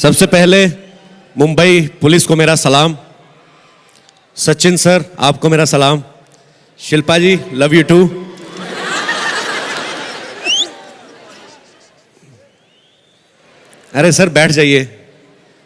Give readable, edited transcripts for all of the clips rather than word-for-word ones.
सबसे पहले मुंबई पुलिस को मेरा सलाम। सचिन सर आपको मेरा सलाम। शिल्पा जी लव यू टू। अरे सर बैठ जाइए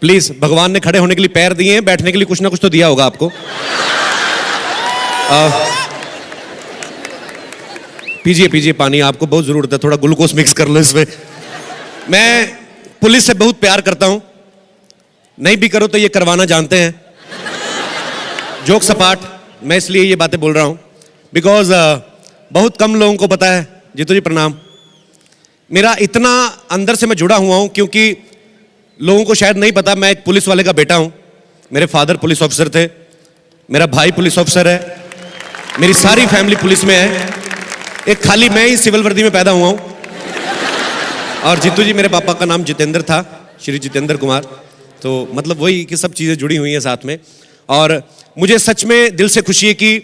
प्लीज, भगवान ने खड़े होने के लिए पैर दिए हैं, बैठने के लिए कुछ ना कुछ तो दिया होगा आपको। पीजिए पीजिए पानी, आपको बहुत जरूरत है, थोड़ा ग्लूकोज मिक्स कर लो इसमें। मैं पुलिस से बहुत प्यार करता हूं, नहीं भी करो तो ये करवाना जानते हैं। जोक सपाट, मैं इसलिए ये बातें बोल रहा हूं बिकॉज बहुत कम लोगों को पता है। जीतू जी प्रणाम। मेरा इतना अंदर से मैं जुड़ा हुआ हूं क्योंकि लोगों को शायद नहीं पता, मैं एक पुलिस वाले का बेटा हूं। मेरे फादर पुलिस ऑफिसर थे, मेरा भाई पुलिस ऑफिसर है, मेरी सारी फैमिली पुलिस में है, एक खाली मैं ही सिविल वर्दी में पैदा हुआ हूं। और जीतू जी मेरे पापा का नाम जितेंद्र था, श्री जितेंद्र कुमार। तो मतलब वही कि सब चीज़ें जुड़ी हुई हैं साथ में। और मुझे सच में दिल से खुशी है कि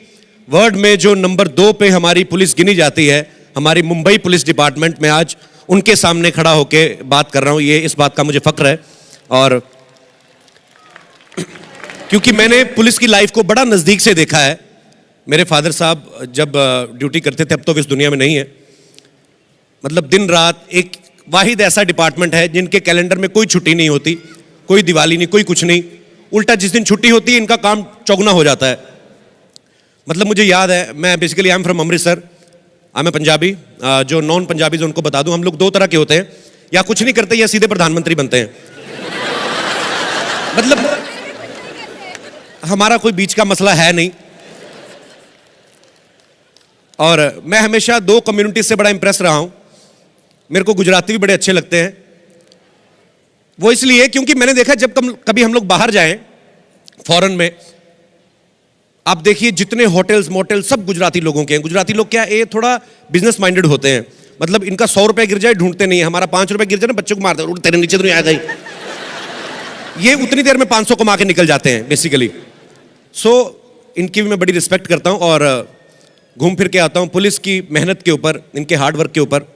वर्ल्ड में जो नंबर 2 पे हमारी पुलिस गिनी जाती है, हमारी मुंबई पुलिस डिपार्टमेंट में, आज उनके सामने खड़ा होके बात कर रहा हूँ। ये इस बात का मुझे फक्र है। और क्योंकि मैंने पुलिस की लाइफ को बड़ा नज़दीक से देखा है। मेरे फादर साहब जब ड्यूटी करते थे, अब तो वे इस दुनिया में नहीं है, मतलब दिन रात एक वाहिद ऐसा डिपार्टमेंट है जिनके कैलेंडर में कोई छुट्टी नहीं होती, कोई दिवाली नहीं, कोई कुछ नहीं। उल्टा जिस दिन छुट्टी होती है इनका काम चौगुना हो जाता है। मतलब मुझे याद है, मैं basically I am from Amritsar, मैं पंजाबी। जो नॉन पंजाबी उनको बता दूं, हम लोग 2 तरह के होते हैं, या कुछ नहीं करते या सीधे प्रधानमंत्री बनते हैं। मतलब हमारा कोई बीच का मसला है नहीं। और मैं हमेशा 2 कम्युनिटी से बड़ा इंप्रेस रहा हूं। मेरे को गुजराती भी बड़े अच्छे लगते हैं। वो इसलिए क्योंकि मैंने देखा जब कभी हम लोग बाहर जाएं फॉरेन में, आप देखिए जितने होटल्स मोटल सब गुजराती लोगों के हैं। गुजराती लोग क्या ये थोड़ा बिजनेस माइंडेड होते हैं, मतलब इनका 100 रुपए गिर जाए ढूंढते नहीं है। हमारा 5 रुपए गिर जाए ना बच्चों को मारते हैं, तेरे नीचे तो नहीं आएगा ही। ये उतनी देर में 500 कमा के निकल जाते हैं बेसिकली। सो इनकी भी मैं बड़ी रिस्पेक्ट करता हूं और घूम फिर के आता हूं पुलिस की मेहनत के ऊपर, इनके हार्डवर्क के ऊपर।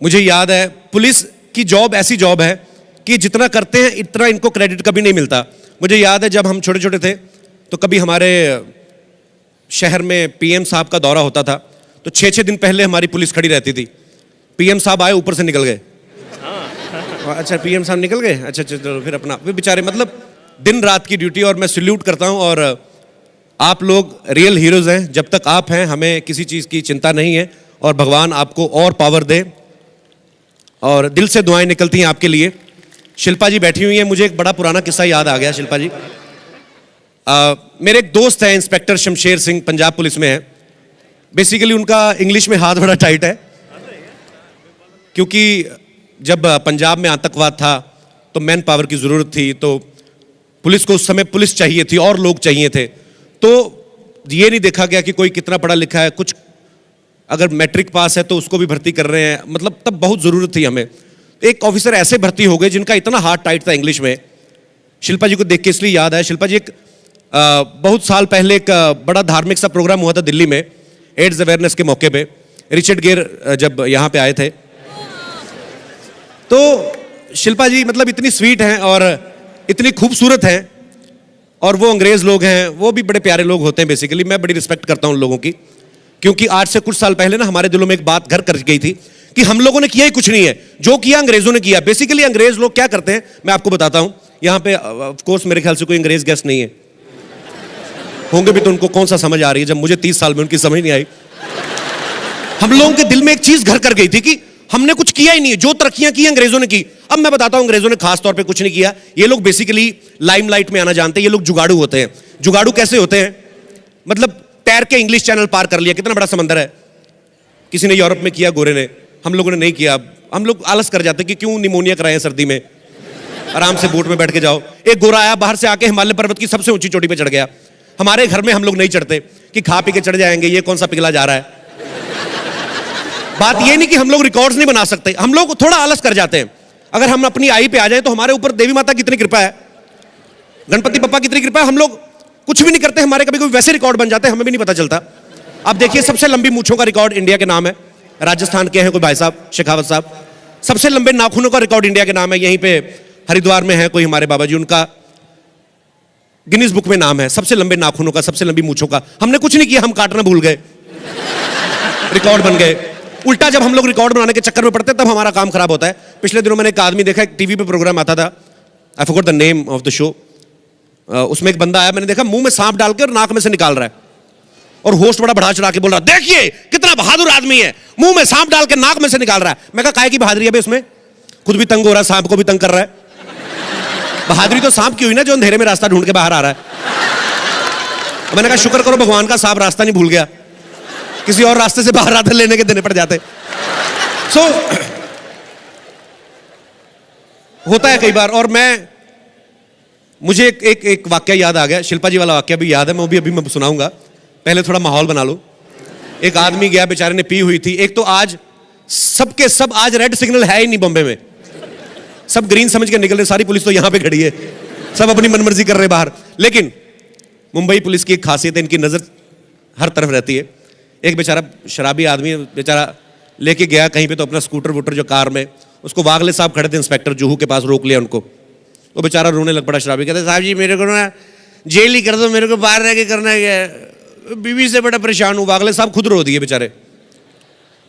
मुझे याद है पुलिस की जॉब ऐसी जॉब है कि जितना करते हैं इतना इनको क्रेडिट कभी नहीं मिलता। मुझे याद है जब हम छोटे छोटे थे तो कभी हमारे शहर में पीएम साहब का दौरा होता था, तो 6-6 दिन पहले हमारी पुलिस खड़ी रहती थी। पीएम साहब आए, ऊपर से निकल गए। अच्छा पीएम साहब निकल गए, अच्छा चलो फिर अपना, वे बेचारे मतलब दिन रात की ड्यूटी। और मैं सल्यूट करता हूं। और आप लोग रियल हीरोज हैं। जब तक आप हैं हमें किसी चीज़ की चिंता नहीं है, और भगवान आपको और पावर दे। और दिल से दुआएं निकलती हैं आपके लिए। शिल्पा जी बैठी हुई हैं, मुझे एक बड़ा पुराना किस्सा याद आ गया। शिल्पा जी मेरे एक दोस्त हैं इंस्पेक्टर शमशेर सिंह, पंजाब पुलिस में है। बेसिकली उनका इंग्लिश में हाथ बड़ा टाइट है, क्योंकि जब पंजाब में आतंकवाद था तो मैन पावर की ज़रूरत थी, तो पुलिस को उस समय पुलिस चाहिए थी और लोग चाहिए थे। तो ये नहीं देखा गया कि कोई कितना पढ़ा लिखा है, कुछ अगर मैट्रिक पास है तो उसको भी भर्ती कर रहे हैं। मतलब तब बहुत ज़रूरत थी हमें। एक ऑफिसर ऐसे भर्ती हो गए जिनका इतना हार्ट टाइट था इंग्लिश में। शिल्पा जी को देख के इसलिए याद है, शिल्पा जी एक बहुत साल पहले एक बड़ा धार्मिक सा प्रोग्राम हुआ था दिल्ली में, एड्स अवेयरनेस के मौके पे। रिचर्ड गेर जब यहाँ पे आए थे, तो शिल्पा जी मतलब इतनी स्वीट हैं और इतनी खूबसूरत हैं, और वो अंग्रेज लोग हैं, वो भी बड़े प्यारे लोग होते हैं बेसिकली। मैं बड़ी रिस्पेक्ट करता हूँ उन लोगों की, क्योंकि आज से कुछ साल पहले ना हमारे दिलों में एक बात घर कर गई थी कि हम लोगों ने किया ही कुछ नहीं है, जो किया अंग्रेजों ने किया। बेसिकली अंग्रेज लोग क्या करते हैं मैं आपको बताता हूं। यहां पे ऑफ कोर्स मेरे ख्याल से कोई अंग्रेज गेस्ट नहीं है, होंगे भी तो उनको कौन सा समझ आ रही है, जब मुझे 30 साल में उनकी समझ नहीं आई। हम लोगों के दिल में एक चीज घर कर गई थी कि हमने कुछ किया ही नहीं है, जो तरक्कियां की अंग्रेजों ने की। अब मैं बताता हूं अंग्रेजों ने खास तौर पर कुछ नहीं किया। ये लोग बेसिकली लाइमलाइट में आना जानते हैं। ये लोग जुगाड़ू होते हैं। जुगाड़ू कैसे होते हैं, मतलब तैर के इंग्लिश चैनल पार कर लिया, कितना बड़ा समंदर है। किसी ने यूरोप में किया, गोरे ने, हम लोगों ने नहीं किया। हम लोग आलस कर जाते कि क्यों निमोनिया कराएं सर्दी में, आराम से बोट में बैठ के जाओ। एक गोरा आया बाहर से आके हिमालय पर्वत की सबसे ऊंची चोटी पे चढ़ गया। हमारे घर में हम लोग नहीं चढ़ते कि खा पी के चढ़ जाएंगे, ये कौन सा पिघला जा रहा है। बात ये नहीं कि हम लोग रिकॉर्ड्स नहीं बना सकते, हम लोग थोड़ा आलस कर जाते हैं। अगर हम अपनी आई पे आ जाए तो हमारे ऊपर देवी माता कितनी कृपा है, गणपति पप्पा कितनी कृपा है। हम लोग कुछ भी नहीं करते, हमारे कभी कोई वैसे रिकॉर्ड बन जाते हैं, हमें भी नहीं पता चलता। आप देखिए सबसे लंबी मूंछों का रिकॉर्ड इंडिया के नाम है, राजस्थान के हैं कोई भाई साहब शेखावत साहब, सबसे लंबे नाखूनों का रिकॉर्ड इंडिया के नाम है। यहीं पे हरिद्वार में है कोई हमारे बाबा जी, उनका गिनीज बुक में नाम है सबसे लंबे नाखूनों का, सबसे लंबी मूछों का। हमने कुछ नहीं किया, हम काटना भूल गए, रिकॉर्ड बन गए। उल्टा जब हम लोग रिकॉर्ड बनाने के चक्कर में पड़ते हैं तब हमारा काम खराब होता है। पिछले दिनों मैंने एक आदमी देखा, एक टीवी पे प्रोग्राम आता था, I forgot the name of the show. उसमें एक बंदा आया, मैंने देखा मुंह में सांप डाल के और नाक में से निकाल रहा है, और होस्ट बड़ा बढ़ा चढ़ा के बोल रहा, देखिए कितना बहादुर आदमी है, मुंह में सांप डाल के नाक में से निकाल रहा है। मैं कहा काहे की बहादुरी है बे उसमें, खुद भी तंग हो रहा है, सांप को भी तंग कर रहा है। बहादुरी तो सांप की हुई ना जो अंधेरे में रास्ता ढूंढ के बाहर आ रहा है। मैंने कहा शुक्र करो भगवान का सांप रास्ता नहीं भूल गया, किसी और रास्ते से बाहर आते लेने के देने पड़ जाते। सो होता है कई बार। और मुझे एक वाक्य याद आ गया, शिल्पा जी वाला वाक्य भी याद है, मैं अभी मैं सुनाऊंगा, पहले थोड़ा माहौल बना लो। एक आदमी गया, बेचारे ने पी हुई थी। एक तो आज सबके सब आज रेड सिग्नल है ही नहीं बॉम्बे में, सब ग्रीन समझ के निकल रहे, सारी पुलिस तो यहां पे खड़ी है, सब अपनी मनमर्जी कर रहे बाहर। लेकिन मुंबई पुलिस की एक खासियत है, इनकी नजर हर तरफ रहती है। एक बेचारा शराबी आदमी बेचारा लेके गया कहीं पे तो अपना स्कूटर वूटर जो कार में, उसको वागले साहब खड़े थे इंस्पेक्टर जुहू के पास, रोक लिया उनको। वो बेचारा रोने लग पड़ा शराबी, कहते साहब जी मेरे को ना जेल ही कर दो, मेरे को बाहर रह के करना है, बीवी से बड़ा परेशान हूँ। वागले साहब खुद रो दिए बेचारे,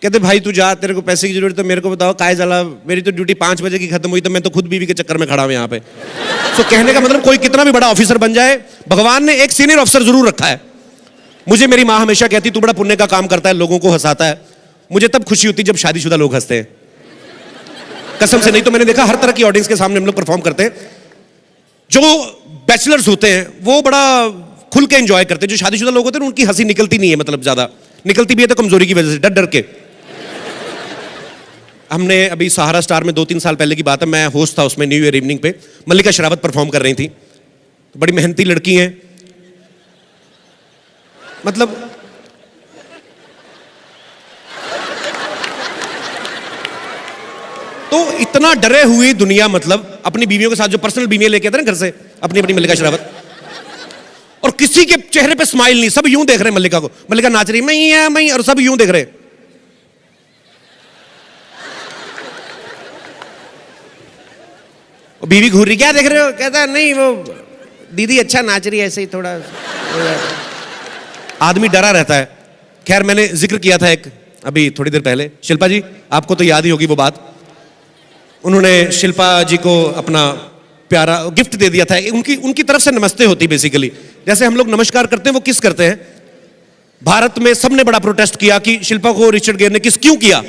कहते भाई तू जा, तेरे को पैसे की जरूरत है, मेरे को बताओ काय चला, मेरी तो ड्यूटी 5 बजे की खत्म हुई, तो मैं तो खुद बीवी के चक्कर में खड़ा हूँ यहाँ पे। तो कहने का मतलब कोई कितना भी बड़ा ऑफिसर बन जाए, भगवान ने एक सीनियर ऑफिसर जरूर रखा है। मुझे मेरी माँ हमेशा कहती तू बड़ा पुण्य का काम करता है, लोगों को हंसाता है। मुझे तब खुशी होती जब शादीशुदा लोग हंसते हैं, कसम से। नहीं तो मैंने देखा हर तरह की ऑडियंस के सामने हम लोग परफॉर्म करते हैं, जो बैचलर्स होते हैं वो बड़ा खुल के एंजॉय करते हैं, जो शादीशुदा लोग होते हैं उनकी हंसी निकलती नहीं है, मतलब ज्यादा निकलती भी है तो कमजोरी की वजह से, डर डर के। हमने अभी सहारा स्टार में 2-3 साल पहले की बात है, मैं होस्ट था उसमें, न्यू ईयर इवनिंग पे मल्लिका शेरावत परफॉर्म कर रही थी। तो बड़ी मेहनती लड़की हैं, मतलब तो इतना डरे हुई दुनिया, मतलब अपनी बीवियों के साथ जो पर्सनल बीवियां लेके आते हैं घर से अपनी अपनी मल्लिका शेरावत, और किसी के चेहरे पे स्माइल नहीं, सब यूं देख रहे हैं मल्लिका को, मल्लिका नाच रही मैं, और सब यूं देख रहे हैं। बीवी घूर रही, क्या देख रहे हो, कहता नहीं वो दीदी अच्छा नाच रही है, ऐसे ही थोड़ा। आदमी डरा रहता है। खैर मैंने जिक्र किया था एक अभी थोड़ी देर पहले, शिल्पा जी आपको तो याद ही होगी वो बात, उन्होंने शिल्पा जी को अपना प्यारा गिफ्ट दे दिया था। उनकी तरफ से नमस्ते होती बेसिकली, जैसे हम लोग नमस्कार करते हैं वो किस करते हैं। भारत में सबने बड़ा प्रोटेस्ट किया कि शिल्पा को रिचर्ड गेर ने किस क्यों किया,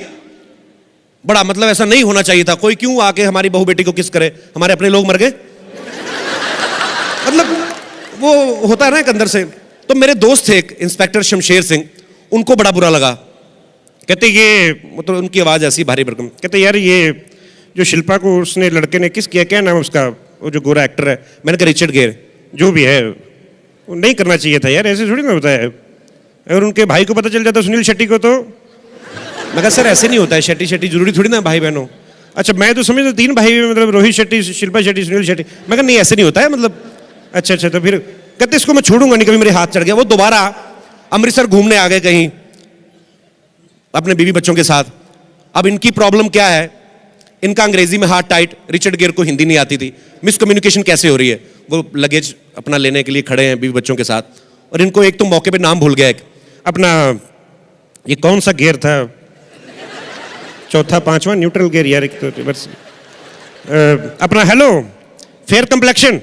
बड़ा मतलब ऐसा नहीं होना चाहिए था, कोई क्यों आके हमारी बहू बेटी को किस करे, हमारे अपने लोग मर गए, मतलब वो होता है ना एक अंदर से। तो मेरे दोस्त थे एक इंस्पेक्टर शमशेर सिंह, उनको बड़ा बुरा लगा, कहते ये मतलब उनकी आवाज ऐसी भारी भरकम, कहते यार ये जो शिल्पा को उसने लड़के ने किस किया, क्या नाम उसका, वो जो गोरा एक्टर है, मैंने कहा रिचर्ड गेर, जो भी है वो नहीं करना चाहिए था यार, ऐसे थोड़ी ना होता है, अगर उनके भाई को पता चल जाता सुनील शेट्टी को तो। मैं कहा सर ऐसे नहीं होता है, शेट्टी शेट्टी जरूरी थोड़ी ना भाई बहनों। अच्छा मैं तो समझता 3 भाई मतलब रोहित शेट्टी, शिल्पा शेट्टी, सुनील शेट्टी। मैं कहा नहीं ऐसे नहीं होता है, मतलब अच्छा तो फिर कहते इसको मैं छोड़ूंगा नहीं, कभी मेरे हाथ चढ़ गया। वो दोबारा अमृतसर घूमने आ गए कहीं अपने बीवी बच्चों के साथ। अब इनकी प्रॉब्लम क्या है, इनका अंग्रेजी में हाथ टाइट, रिचर्ड गेर को हिंदी नहीं आती थी, मिसकम्युनिकेशन कैसे हो रही है। वो लगेज अपना लेने के लिए खड़े हैं बीवी बच्चों के साथ, और इनको एक तो मौके पे नाम भूल गया, एक अपना ये कौन सा गेयर था, चौथा पांचवा न्यूट्रल गेयर यार, एक तो रिवर्स, अपना hello fair complexion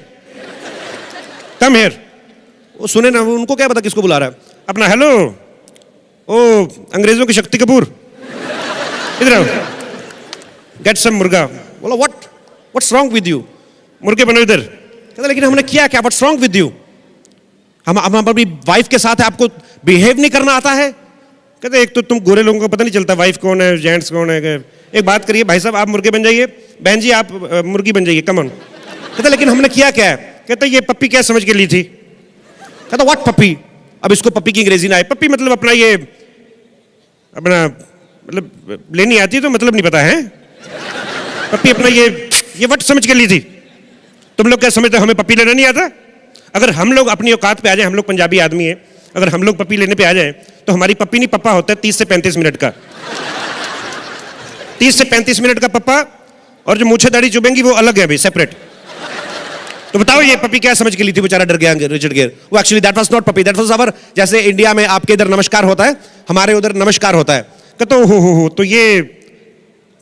come here. वो सुने ना, उनको क्या पता किसको बुला रहा है, अपना हेलो ओ अंग्रेजों की शक्ति कपूर इधर आओ, गेट सम मुर्गा। बोला व्हाट्स रॉन्ग विद यू, मुर्गे बनो इधर। कहता लेकिन हमने किया क्या, व्हाट्स रॉन्ग विद यू, हम अपनी वाइफ के साथ है, आपको बिहेव नहीं करना आता है। कहते एक तो तुम गोरे लोगों को पता नहीं चलता वाइफ कौन है जेंट्स कौन है। एक बात करिए भाई साहब, आप मुर्गे बन जाइए, बहन जी आप मुर्गी बन जाइए, कम ऑन। कहता लेकिन हमने किया क्या है, कहता ये पप्पी क्या समझ के ली थी। कहता व्हाट पप्पी, अब इसको पप्पी की अंग्रेजी ना आए, पप्पी मतलब अपना ये अपना मतलब लेनी आती तो मतलब नहीं पता है, पप्पी अपना ये वट समझ के ली थी। तुम लोग क्या समझते हो हमें पप्पी लेना नहीं आता। अगर हम लोग अपनी औकात पे आ जाए, हम लोग पंजाबी आदमी हैं, अगर हम लोग पप्पी लेने पे आ जाए तो हमारी पप्पी नहीं पप्पा होता है 30 से 35 मिनट का। 30 से 35 मिनट का पप्पा और जो मूछे दाढ़ी चुभेंगी वो अलग है अभी, सेपरेट। तो बताओ ये पपी क्या समझ के ली थी, बेचारा डर गया रिचर्ड गियर। वो actually that was not puppy, that was our, जैसे इंडिया में आपके इधर नमस्कार होता है, हमारे उधर नमस्कार होता है। कहता हो तो ये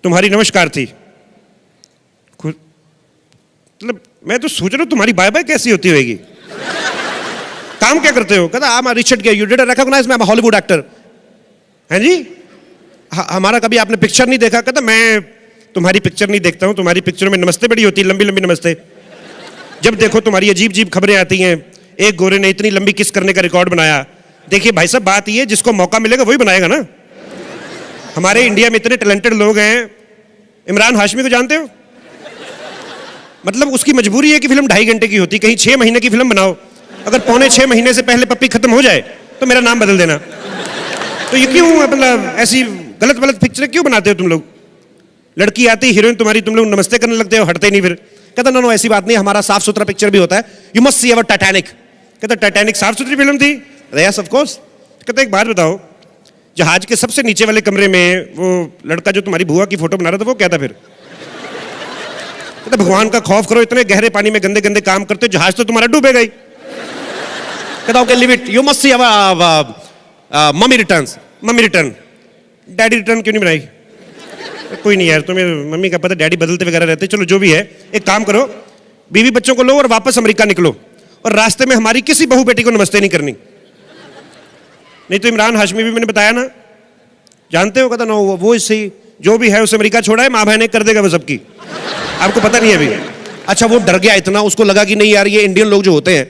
तुम्हारी नमस्कार थी। मतलब मैं तो सोच रहा हूँ तुम्हारी बाय बाय कैसी होती होगी। काम क्या करते हो? कहता I am Richard Gere, you did recognise me, I am Hollywood actor. हैं जी, हमारा कभी आपने पिक्चर नहीं देखा? कहता मैं तुम्हारी पिक्चर नहीं देखता हूँ, तुम्हारी पिक्चरों में नमस्ते बड़ी होती है, लंबी लंबी नमस्ते। जब देखो तुम्हारी अजीब अजीब खबरें आती हैं, एक गोरे ने इतनी लंबी किस करने का रिकॉर्ड बनाया। देखिए भाई साहब, बात ये, जिसको मौका मिलेगा वही बनाएगा ना। हमारे इंडिया में इतने टैलेंटेड लोग हैं। इमरान हाशमी को जानते हो? मतलब उसकी मजबूरी है कि फिल्म 2.5 घंटे की होती, कहीं 6 महीने की फिल्म बनाओ, अगर 6.25 महीने से पहले पप्पी खत्म हो जाए तो मेरा नाम बदल देना। तो ये क्यों, मतलब ऐसी गलत गलत पिक्चरें क्यों बनाते हो तुम लोग? लड़की आती हीरोइन तुम्हारी, तुम लोग नमस्ते करने लगते हो, हटते नहीं। फिर कहता नो ऐसी बात नहीं, हमारा साफ सुथरा पिक्चर भी होता है। You must see our Titanic. कहता टाइटैनिक साफ सुथरी फिल्म थी? Yes of course. कहता एक बात बताओ, जहाज के सबसे नीचे वाले कमरे में वो लड़का जो तुम्हारी बुआ की फोटो बना रहा था वो क्या था फिर? कहता भगवान का खौफ करो, इतने गहरे पानी में गंदे गंदे काम करते हो, जहाज तो तुम्हारा डूबेगा ही। कहता okay live it, you must see our mummy returns. Mummy return, daddy return क्यों नहीं बनाई? कोई नहीं यार, तुम्हें मम्मी का पता, डैडी बदलते वगैरह रहते। चलो जो भी है, एक काम करो, बीवी बच्चों को लो और वापस अमेरिका निकलो, और रास्ते में हमारी किसी बहू बेटी को नमस्ते नहीं करनी, नहीं तो इमरान हाशमी भी मैंने बताया ना, जानते हो? कहता नो वो इससे जो भी है उसे अमेरिका छोड़ा है, माँ बहन कर देगा वो सबकी, आपको पता नहीं है अभी। अच्छा वो डर गया इतना, उसको लगा कि नहीं यार ये इंडियन लोग जो होते हैं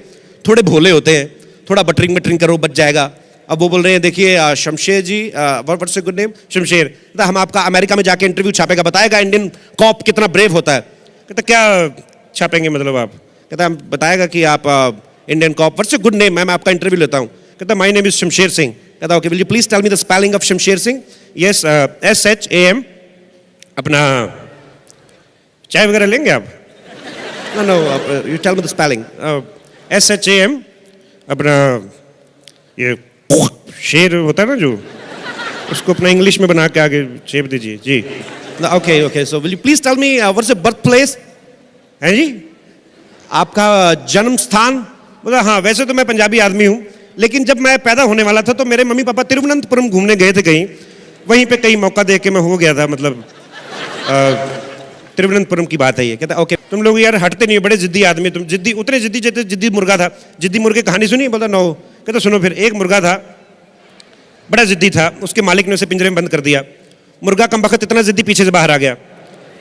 थोड़े भोले होते हैं, थोड़ा बटरिंग मटरिंग करो बच जाएगा। अब वो बोल रहे हैं देखिए Shamsher ji, what's your good name? Shamsher. कहता हम आपका अमेरिका में जाके इंटरव्यू छापेगा, बताएगा इंडियन कॉप कितना ब्रेव होता है। कहता क्या छापेंगे मतलब आप? कहता हम बताएगा कि आप Indian cop, what's your good name? मैं आपका इंटरव्यू लेता हूँ। कहता my name is Shamsher Singh. कहता okay will you please tell me the spelling of Shamsher Singh? Yes, SHAM। अपना चाय वगैरह लेंगे आप? No you tell me the spelling. SHAM। अपना ये शेर होता है ना जो, उसको अपना इंग्लिश में बना के आगे शेप दीजिए जी। Okay okay, so will you please tell me what's your birth place? है जी, आपका जन्म स्थान? बोला हाँ वैसे तो मैं पंजाबी आदमी हूँ, लेकिन जब मैं पैदा होने वाला था तो मेरे मम्मी पापा तिरुवनंतपुरम घूमने गए थे कहीं, वहीं पे कहीं मौका देख के मैं हो गया था, मतलब तिरुवनंतपुरम की बात है ये। कहता ओके तुम लोग यार हटते नहीं, बड़े जिद्दी आदमी, तुम जिद्दी, उतने जिद्दी जैसे जिद्दी मुर्गा था। जिद्दी मुर्गे कहानी सुनी? बोला नो। कहता सुनो फिर, एक मुर्गा था, बड़ा जिद्दी था, उसके मालिक ने उसे पिंजरे में बंद कर दिया। मुर्गा कमबख्त इतना जिद्दी पीछे से बाहर आ गया,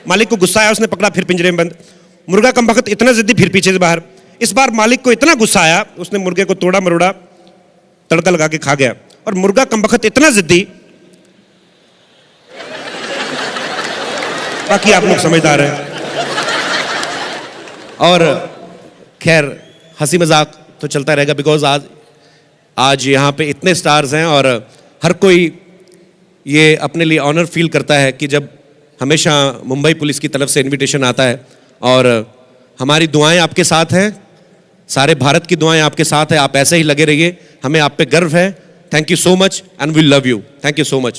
मालिक को गुस्सा आया, उसने पकड़ा, फिर पिंजरे में बंद। मुर्गा कमबख्त इतना जिद्दी, फिर पीछे से बाहर। इस बार मालिक को इतना गुस्सा आया, उसने मुर्गे को तोड़ा मरोड़ा, तड़का लगा के खा गया। और मुर्गा कमबख्त इतना जिद्दी, बाकी आप लोग समझदार हैं। और खैर हंसी मजाक तो चलता रहेगा, बिकॉज आज यहाँ पे इतने स्टार्स हैं और हर कोई ये अपने लिए ऑनर फील करता है कि जब हमेशा मुंबई पुलिस की तरफ से इनविटेशन आता है। और हमारी दुआएं आपके साथ हैं, सारे भारत की दुआएं आपके साथ है, आप ऐसे ही लगे रहिए, हमें आप पे गर्व है। Thank you so much and we love you. Thank you so much.